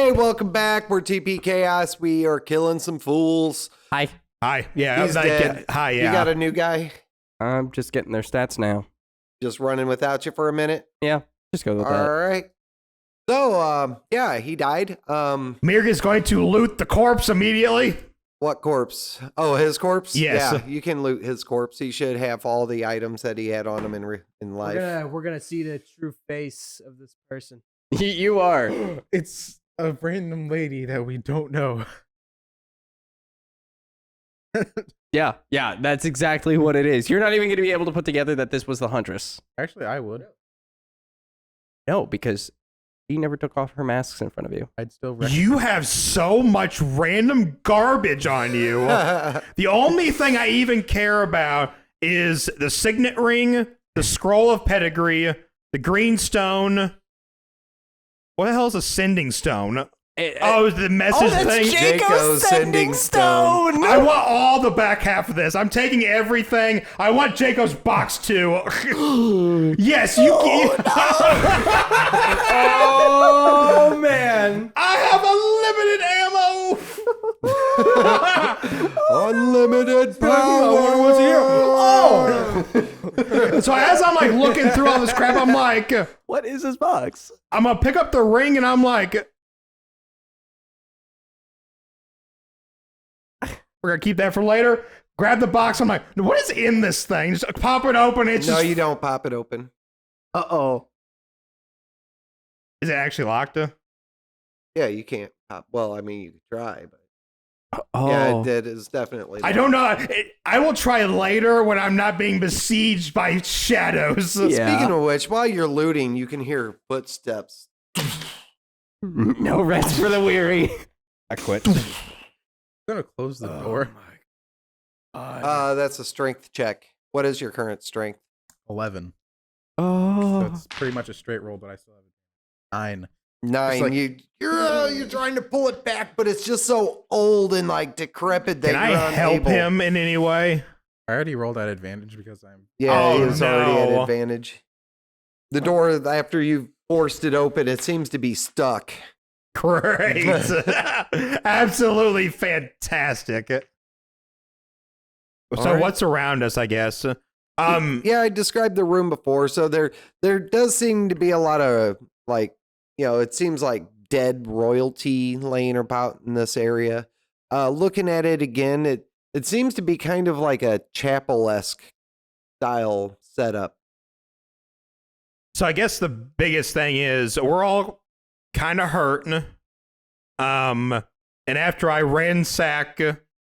Hey, welcome back. We're TPKhaos. We are killing some fools. Hi. Yeah, he's dead. Hi, yeah. You got a new guy? I'm just getting their stats now. Just running without you for a minute? Yeah, just go with All that. right. So, yeah, he died. Mirg is going to loot the corpse immediately. What corpse? Oh, his corpse? Yes. Yeah, you can loot his corpse. He should have all the items that he had on him in life. We're gonna see the true face of this person. You are. It's a random lady that we don't know. Yeah, that's exactly what it is. You're not even going to be able to put together that this was the Huntress. Actually, I would. No, because she never took off her masks in front of you. I'd still recognize. You have so much random garbage on you. The only thing I even care about is the signet ring, the scroll of pedigree, the green stone. What the hell is a sending stone? The message thing. Jaco's sending stone. I want all the back half of this. I'm taking everything. I want Jacob's box too. Yes, you can. Oh, man. I have Unlimited power. Oh. So as I'm like looking through all this crap, I'm like, What is this box? I'm gonna pick up the ring, and I'm like, we're gonna keep that for later. Grab the box. I'm like, what is in this thing? Just pop it open. It's No, just. you don't pop it open. Uh-oh. Is it actually locked? Yeah, you can't pop. Well, I mean, you could try, but Oh. yeah, it is definitely. I don't know. I will try later when I'm not being besieged by shadows. Yeah. Speaking of which, while you're looting, you can hear footsteps. No rest for the weary. I quit. I'm gonna close the door. That's a strength check. What is your current strength? 11. So Oh. it's pretty much a straight roll, but I still have a 9. 9. like- You're trying to pull it back, but it's just so old and like decrepit that Can I you're help unable. him in any way? I already rolled at advantage because I'm. Yeah, Oh, he was already at no. advantage. The door, after you forced it open, it seems to be stuck. Great. Absolutely fantastic. So right. what's around us, I guess? Yeah, I described the room before, so there does seem to be a lot of like, it seems like dead royalty laying about in this area. Looking at it again, it seems to be kind of like a chapel-esque style setup. So I guess the biggest thing is we're all kind of hurting. And after I ransack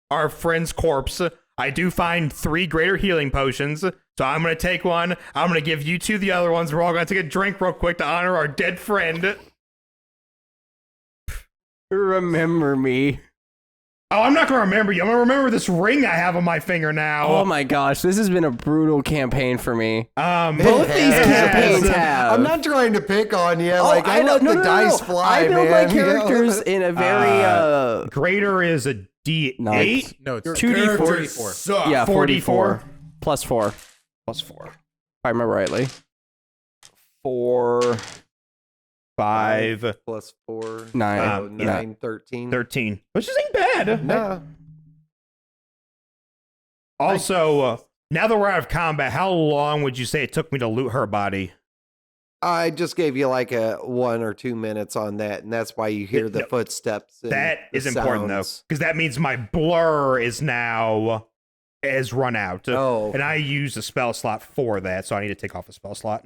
our friend's corpse, I do find 3 greater healing potions. So I'm going to take one. I'm going to give you 2 the other ones. We're all going to take a drink real quick to honor our dead friend. Remember me. Oh, I'm not going to remember you. I'm going to remember this ring I have on my finger now. Oh my gosh, this has been a brutal campaign for me. Both It these has. campaigns have. I'm not trying to pick on you. Like, I let the dice fly, I build man. my characters in a very Greater is a D8. Nice. No, it's 2d4. Yeah, 44. 4d4 plus 4. Plus 4. If I remember rightly. 4, 5, plus 4, 9. 9, 13. 13. Which isn't bad. No. Also, now that we're out of combat, how long would you say it took me to loot her body? I just gave you like a 1 or 2 minutes on that, and that's why you hear the No, footsteps. And That the is important, though, sounds. because that means my blur is now has run out. Oh. And I used a spell slot for that, so I need to take off a spell slot.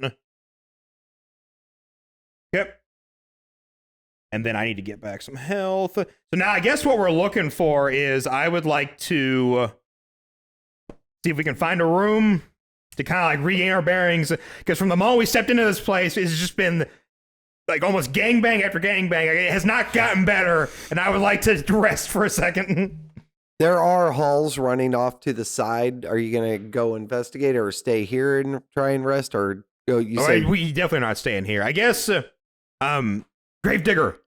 Yep. And then I need to get back some health. So now I guess what we're looking for is I would like to see if we can find a room to kind of like regain our bearings. Because from the moment we stepped into this place, it's just been like almost gangbang after gangbang. It has not gotten better. And I would like to rest for a second. There are halls running off to the side. Are you going to go investigate or stay here and try and rest? Or go? You say We definitely not staying here. I guess, Gravedigger,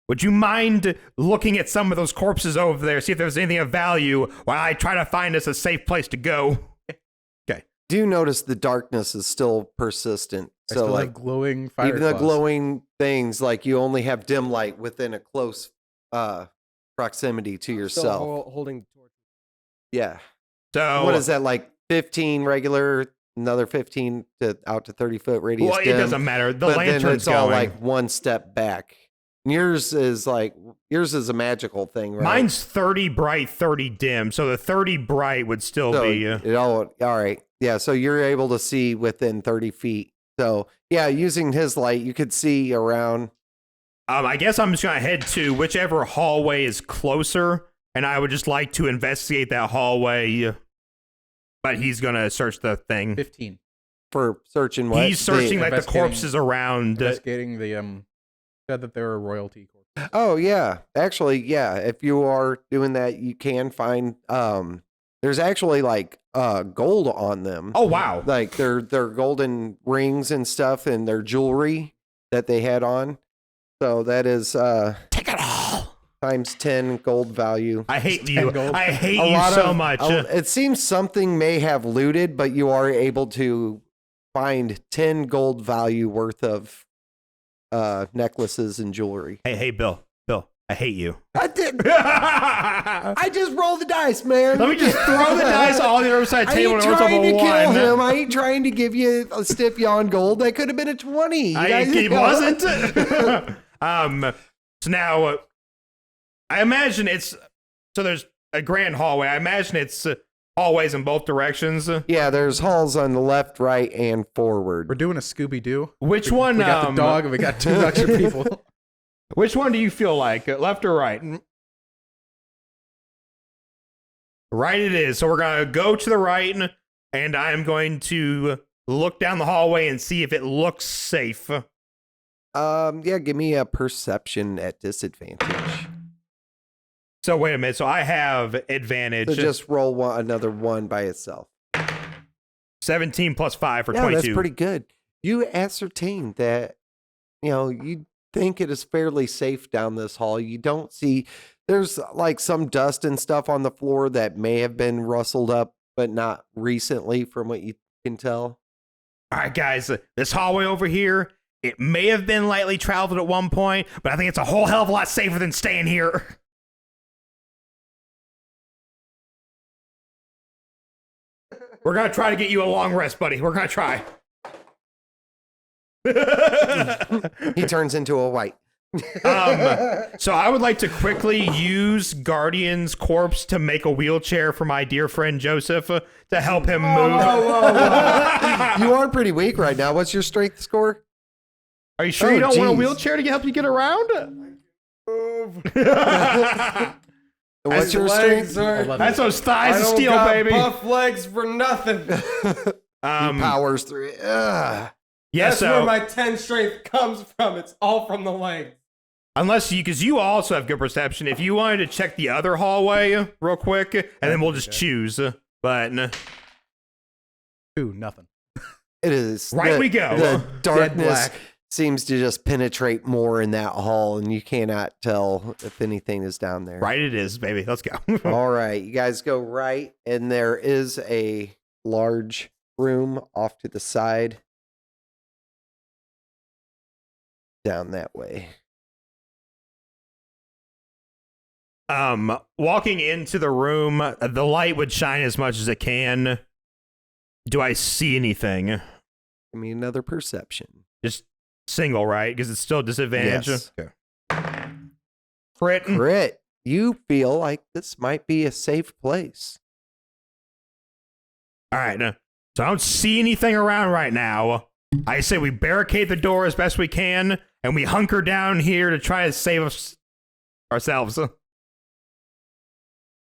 would you mind looking at some of those corpses over there, see if there's anything of value while I try to find us a safe place to go? Okay. do notice the darkness is still persistent I So still like have glowing fire even the claws. glowing things, like you only have dim light within a close proximity to Still yourself. holding the torch. Yeah. So What is that, like 15 regular, another 15 to out to 30-foot radius? Well, it dim, doesn't matter. The but then lantern's it's all going. like one step back. Yours is a magical thing, right? Mine's 30 bright, 30 dim. So the 30 bright would still So be. it all right. Yeah, so you're able to see within 30 feet. So yeah, using his light, you could see around. I guess I'm just gonna head to whichever hallway is closer, and I would just like to investigate that hallway. But he's gonna search the thing. 15. For searching what? He's searching like the investigating- corpses around. Investigating the said that there were royalty corpses. Oh yeah, actually, yeah. If you are doing that, you can find. There's actually like gold on them. Oh wow! Like their golden rings and stuff, and their jewelry that they had on. So that is Take it all. times 10 gold value. I hate 10 you. gold. I hate A you lot so of- much. It seems something may have looted, but you are able to find 10 gold value worth of necklaces and jewelry. Hey, Bill. I hate you. I did. Let I just rolled the dice, man. me just throw the dice on the other side of the I table ain't and roll trying to a kill one. him. I ain't trying to give you a stiff yawn gold. That could have been a 20. You guys- It wasn't. So now, I imagine it's so. There's a grand hallway. I imagine it's hallways in both directions. Yeah, there's halls on the left, right, and forward. We're doing a Scooby Doo. Which one? We got the dog and we got 2 extra people. Which one do you feel like, left or right? Right, it is. So we're gonna go to the right, and I am going to look down the hallway and see if it looks safe. Yeah, give me a perception at disadvantage. So wait a minute. So I have advantage. So just roll another one by itself. 17 plus 5 for Yeah, 22. that's pretty good. You ascertain that, you think it is fairly safe down this hall. You don't see, there's like some dust and stuff on the floor that may have been rustled up, but not recently from what you can tell. All right, guys, this hallway over here, it may have been lightly traveled at one point, but I think it's a whole hell of a lot safer than staying here. We're going to try to get you a long rest, buddy. We're going to try. He turns into a white. So I would like to quickly use Guardian's corpse to make a wheelchair for my dear friend Joseph to help him move. You are pretty weak right now. What's your strength score? Are you sure Oh, you don't want a geez. wheelchair to help you get around? What's your legs strength? are- 11. That's those thighs I of don't steel, got baby. buff legs for nothing. He powers through it. Ugh. Yeah, That's so where my 10 strength comes from. It's all from the legs. unless because you also have good perception, if you wanted to check the other hallway real quick, and then we'll just choose. But 2, nothing. It is. Right we go. The darkness black. seems to just penetrate more in that hall, and you cannot tell if anything is down there. right, it is, baby. Let's go. All right. You guys go right, and there is a large room off to the side. Down that way. Walking into the room, the light would shine as much as it can. Do I see anything? Give me another perception. Just single, right? Because it's still a disadvantage. Yes. Okay. Crit. Crit. You feel like this might be a safe place. All right. So I don't see anything around right now. I say we barricade the door as best we can, and we hunker down here to try to save us ourselves.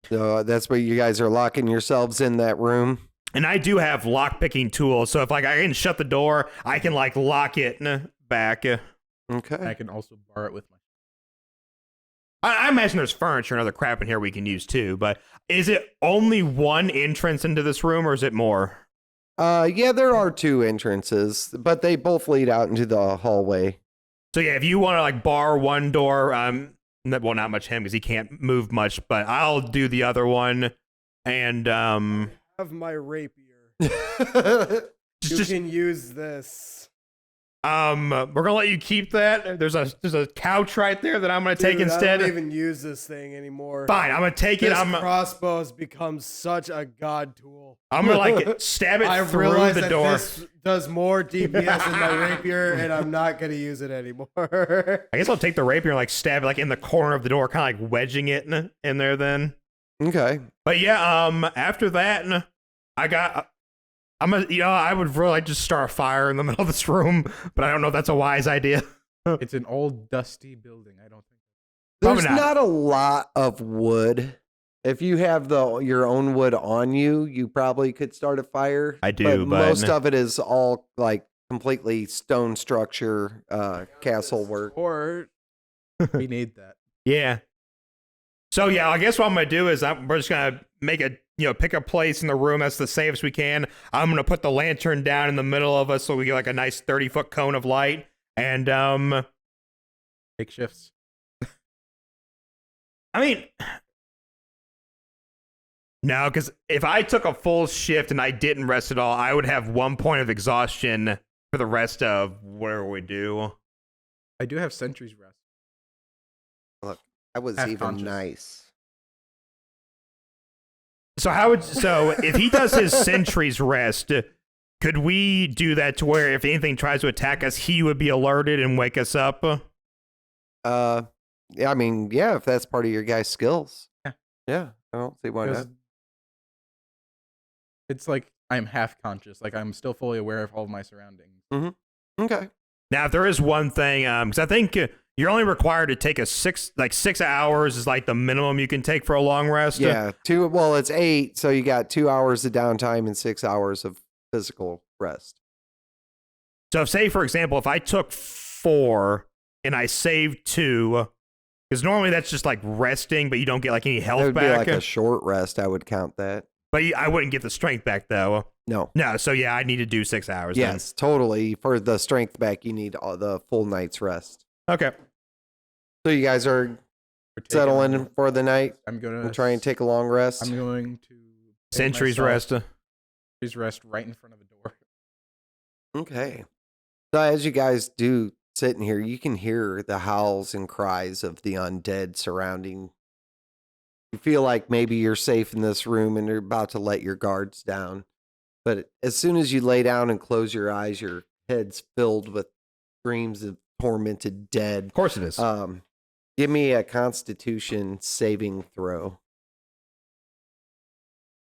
So that's where you guys are locking yourselves in that room. And I do have lock-picking tools, so if I can shut the door, I can lock it back. I Okay. can also bar it with my. I imagine there's furniture and other crap in here we can use too, but is it only one entrance into this room, or is it more? Yeah, there are 2 entrances, but they both lead out into the hallway. So yeah, if you want to bar one door, well, not much him because he can't move much, but I'll do the other one, and Have my rapier. You just can use this. We're gonna let you keep that. There's a couch right there that I'm gonna take Dude, instead. I don't even use this thing anymore. Fine, I'm gonna take it. This crossbow has become such a god tool. I'm gonna like stab it I've through realized the that door. this does more DPS than my rapier, and I'm not gonna use it anymore. I guess I'll take the rapier and like stab it like in the corner of the door, kind of like wedging it in there. Then, Okay. but yeah, after that, I would really like to start a fire in the middle of this room, but I don't know if that's a wise idea. It's an old dusty building. I don't think. Probably There's not. not a lot of wood. If you have your own wood on you, you probably could start a fire. I do, but most of it is all like completely stone structure, castle work. Or we need that. Yeah. So yeah, I guess what I'm gonna do is we're just gonna make pick a place in the room that's the safest we can. I'm gonna put the lantern down in the middle of us so we get like a nice 30-foot cone of light. And Makeshifts. I mean, no, because if I took a full shift and I didn't rest at all, I would have 1 point of exhaustion for the rest of whatever we do. I do have sentries rest. Look, I was Half even conscious. nice. So if he does his sentries rest, could we do that to where if anything tries to attack us, he would be alerted and wake us up? Yeah, I mean, yeah, if that's part of your guys' skills. Yeah. Yeah, I don't see why Because not. it's like I'm half conscious. Like I'm still fully aware of all of my surroundings. Okay. Now, if there is one thing, because I think you're only required to take 6 hours is like the minimum you can take for a long rest. Yeah, well, it's 8, so you got 2 hours of downtime and 6 hours of physical rest. So if, say, for example, if I took 4 and I saved 2, because normally that's just like resting, but you don't get like any That health would be back. like a short rest. I would count that. But I wouldn't get the strength back though. No. No, so yeah, I need to do 6 hours. Yes, totally. For the strength back, you need the full night's rest. Then. Okay. So you guys are We're taking- settling for the night I'm gonna and try and take a long rest. I'm going to take Sentries myself rest. Sentries rest right in front of the door. Okay. So as you guys do sit in here, you can hear the howls and cries of the undead surrounding. You feel like maybe you're safe in this room and you're about to let your guards down. But as soon as you lay down and close your eyes, your head's filled with screams of tormented dead. Of course it is. Give me a Constitution saving throw.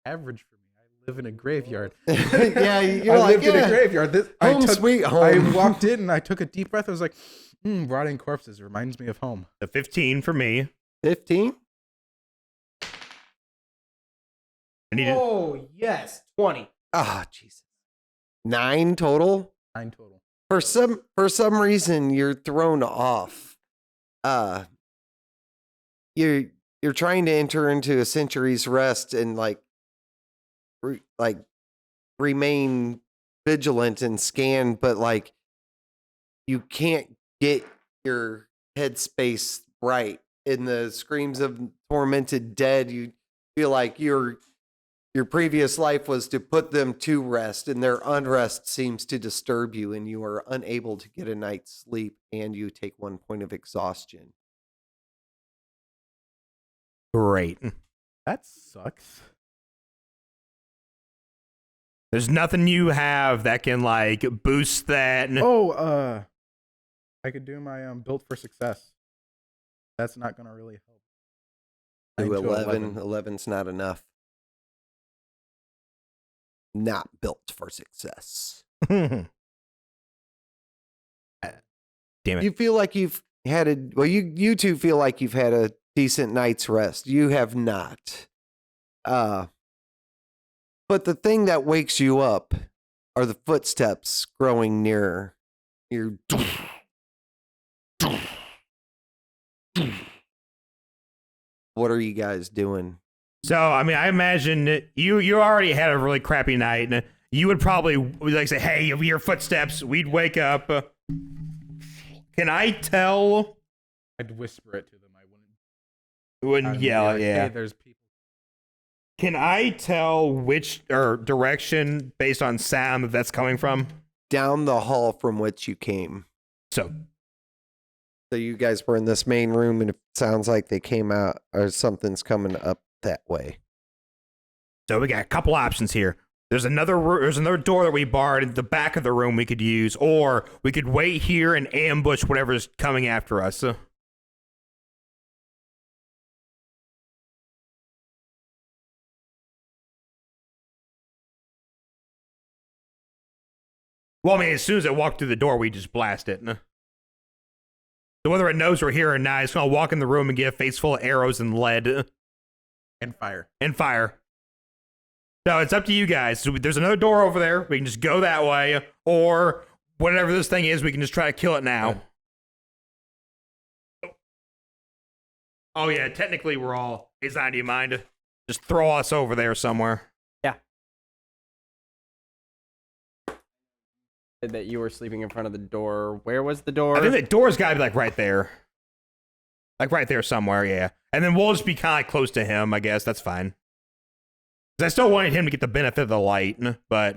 Average for me. I live in a graveyard. Yeah, you're I like, lived in a graveyard. home sweet home. I walked in and I took a deep breath. I was like, rotting corpses reminds me of home. The 15 for me. 15? I need to, Oh yes, 20. Ah, Jesus. 9 total? 9 total. For some reason you're thrown off. You're trying to enter into a century's rest and remain vigilant and scan, but like you can't get your headspace right. In the screams of tormented dead, you feel like your previous life was to put them to rest, and their unrest seems to disturb you, and you are unable to get a night's sleep, and you take 1 point of exhaustion. great. That sucks. There's nothing you have that can like boost that. Oh, I could do my built for success. That's not gonna really help. Do 9 to 11. 11's not enough. Not built for success. Damn it. You feel like you've had you two feel like you've had a decent night's rest. You have not. But the thing that wakes you up are the footsteps growing nearer. You're What are you guys doing? So, I mean, I imagine you already had a really crappy night, and you would probably like say, "Hey, you hear footsteps." We'd wake up. Can I tell? I'd whisper it to them. I wouldn't. Wouldn't yell, Like, yeah. Hey, there's people. Can I tell which or direction based on sound that's coming from? down the hall from which you came. So So you guys were in this main room, and it sounds like they came out, or something's coming up that way. we got a couple options here. There's another door that we barred in the back of the room we could use, or we could wait here and ambush whatever's coming after us. Well, I mean, as soon as it walked through the door, we just blast it. So whether it knows we're here or not, it's gonna walk in the room and get a face full of arrows and lead. And fire. And fire. So it's up to you guys. So there's another door over there. We can just go that way, or whatever this thing is, we can just try to kill it now. Oh yeah, technically we're all. It's not. Do you mind? Just throw us over there somewhere. That you were sleeping in front of the door. Where was the door? I think the door's got to be like right there. Like right there somewhere, yeah. And then we'll just be kind of close to him, I guess. That's fine. Because I still wanted him to get the benefit of the light, but...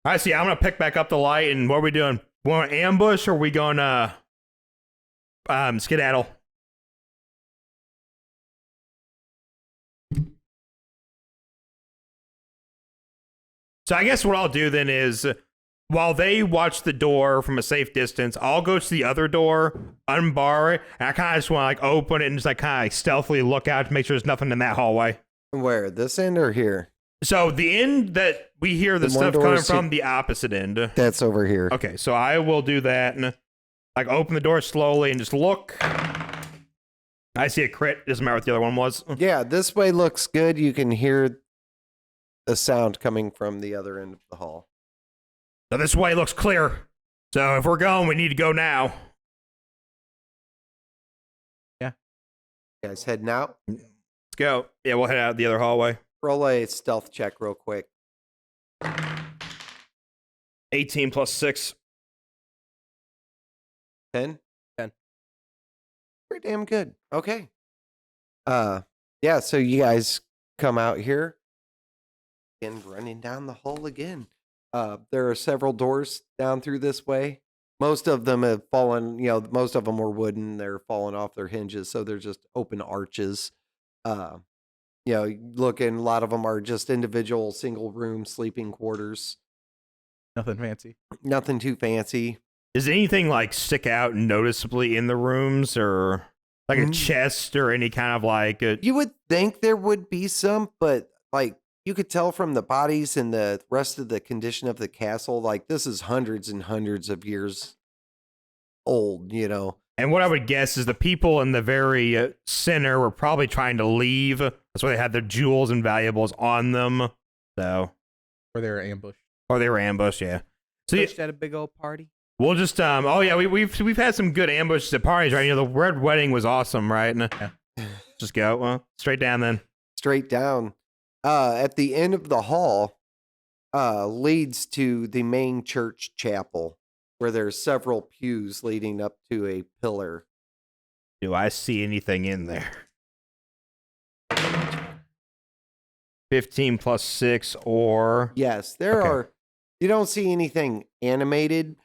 I see, I'm going to pick back up the light, and what are we doing? We want to ambush, or are we going to... skedaddle? So I guess what I'll do then is... While they watch the door from a safe distance, I'll go to the other door, unbar it, and I kind of just want to like open it and just like kind of like stealthily look out to make sure there's nothing in that hallway. Where? This end or here? So the end that we hear the stuff coming from, the opposite end. That's over here. Okay, so I will do that and like open the door slowly and just look. I see a crit. Doesn't matter what the other one was. Yeah, this way looks good. You can hear the sound coming from the other end of the hall. So this way looks clear. So if we're going, we need to go now. You guys heading out? Let's go. Yeah, we'll head out the other hallway. Roll a stealth check real quick. 18 plus 6. 10? 10. Pretty damn good. Okay. Yeah, so you guys come out here and running down the hall again. There are several doors down through this way. Most of them have fallen, most of them were wooden. They're falling off their hinges, so they're just open arches. Looking, a lot of them are just individual single room sleeping quarters. Nothing fancy. Nothing too fancy. Does anything like stick out noticeably in the rooms, or like a chest or any kind of like You would think there would be some, but like you could tell from the bodies and the rest of the condition of the castle, like this is hundreds and hundreds of years old, And what I would guess is the people in the very center were probably trying to leave. That's why they had their jewels and valuables on them. So, Or they were ambushed. or they were ambushed, yeah. So Pushed at a big old party. we'll just we've had some good ambushes at parties, right? The Red Wedding was awesome, right? And, just go straight down then. Straight down. At the end of the hall leads to the main church chapel, where there's several pews leading up to a pillar. Do I see anything in there? 15 plus 6 or... Yes, there Okay. are. You don't see anything animated,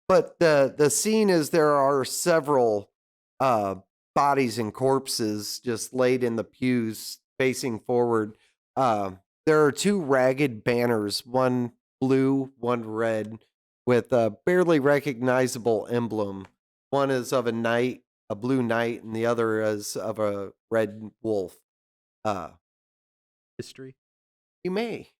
but the scene is there are several bodies and corpses just laid in the pews facing forward. There are two ragged banners, one blue, one red, with a barely recognizable emblem. One is of a knight, a blue knight, and the other is of a red wolf. History. You may.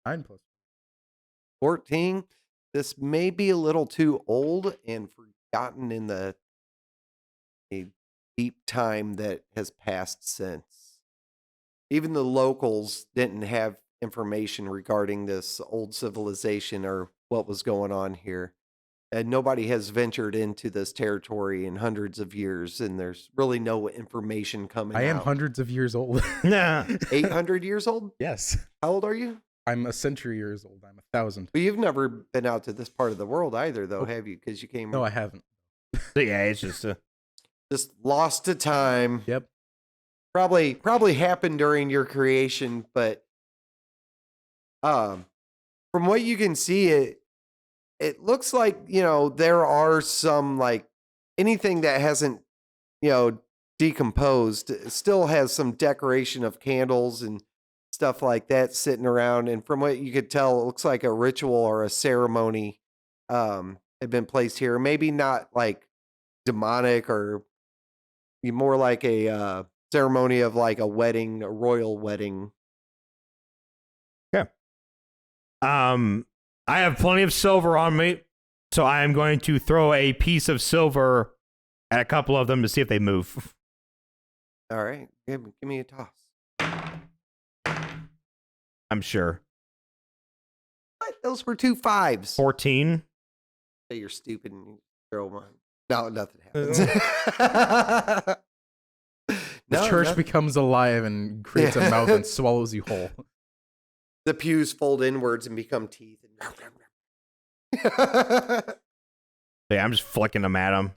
Nine plus. 14. This may be a little too old and forgotten in a deep time that has passed since. Even the locals didn't have information regarding this old civilization or what was going on here. And nobody has ventured into this territory in hundreds of years, and there's really no information coming I am out. hundreds of years old. Nah. 800 years old? Yes. How old are you? I'm a century years old. I'm 1,000. Well, you've never been out to this part of the world either, though, have you? Because you came No, I haven't. Yeah, it's just... just lost to time. Yep. probably happened during your creation, but from what you can see, it looks like, you know, there are some, like, anything that hasn't, you know, decomposed still has some decoration of candles and stuff like that sitting around. And from what you could tell, it looks like a ritual or a ceremony had been placed here. Maybe not like demonic, or more like a ceremony of like a wedding, a royal wedding. I have plenty of silver on me, so I am going to throw a piece of silver at a couple of them to see if they move. All right, give me a toss. I'm sure. What? Those were 2 5s. 14. Say you're stupid and you throw one. No, nothing happens. The church becomes alive and creates a mouth and swallows you whole. The pews fold inwards and become teeth. Yeah, I'm just flicking them at them.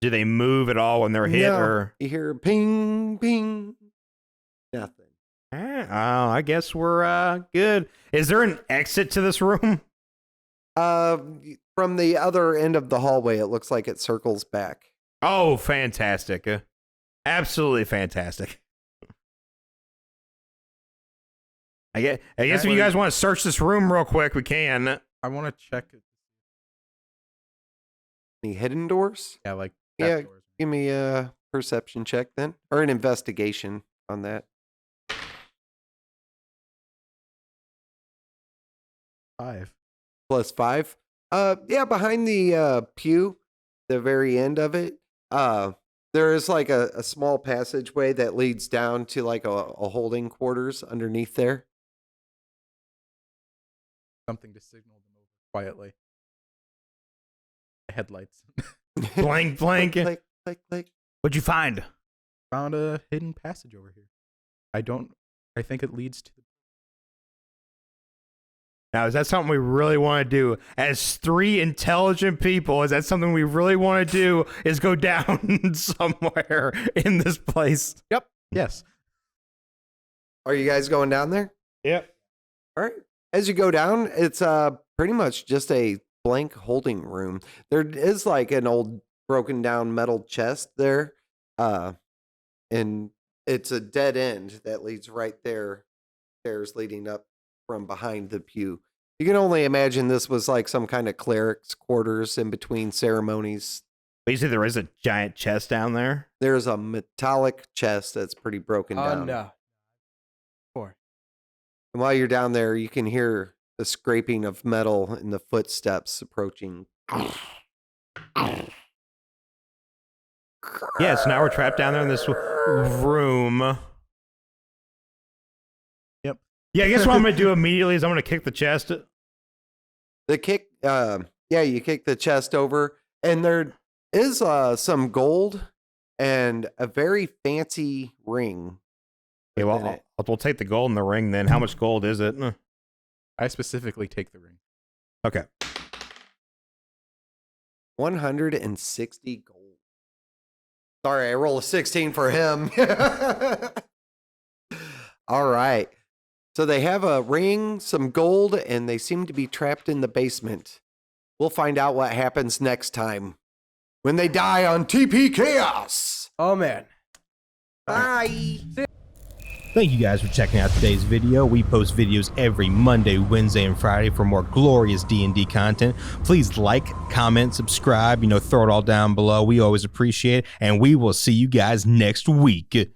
Do they move at all when they're hit? No. Or You hear ping, ping. Nothing. Oh, I guess we're good. Is there an exit to this room? From the other end of the hallway, it looks like it circles back. Oh, fantastic. Absolutely fantastic. I guess if you guys want to search this room real quick, we can. I want to check. Any hidden doors? Yeah, like Yeah, doors. give me a perception check then, or an investigation on that. 5. +5. Yeah, behind the pew, the very end of it, there is like a small passageway that leads down to like a holding quarters underneath there. Something to signal them over quietly. Headlights. Blank. Click, click. What'd you find? Found a hidden passage over here. I think it leads to the... Now, is that something we really want to do? As 3 intelligent people, is that something we really want to do? Is go down somewhere in this place? Yep. Yes. Are you guys going down there? Yep. All right. As you go down, it's pretty much just a blank holding room. There is like an old broken down metal chest there, and it's a dead end that leads right there, stairs leading up from behind the pew. You can only imagine this was like some kind of cleric's quarters in between ceremonies. But you say there is a giant chest down there? There's a metallic chest that's pretty broken down. No. And while you're down there, you can hear the scraping of metal and the footsteps approaching. Yeah, so now we're trapped down there in this room. Yep. Yeah, I guess what I'm going to do immediately is I'm going to kick the chest. The kick, you kick the chest over, and there is some gold and a very fancy ring. Okay, well, we'll take the gold in the ring then. How much gold is it? I specifically take the ring. Okay. 160 gold. Sorry, I rolled a 16 for him. All right. So they have a ring, some gold, and they seem to be trapped in the basement. We'll find out what happens next time when they die on TPKhaos. Oh, man. Bye. Thank you guys for checking out today's video. We post videos every Monday, Wednesday, and Friday for more glorious D&D content. Please like, comment, subscribe, throw it all down below. We always appreciate it, and we will see you guys next week.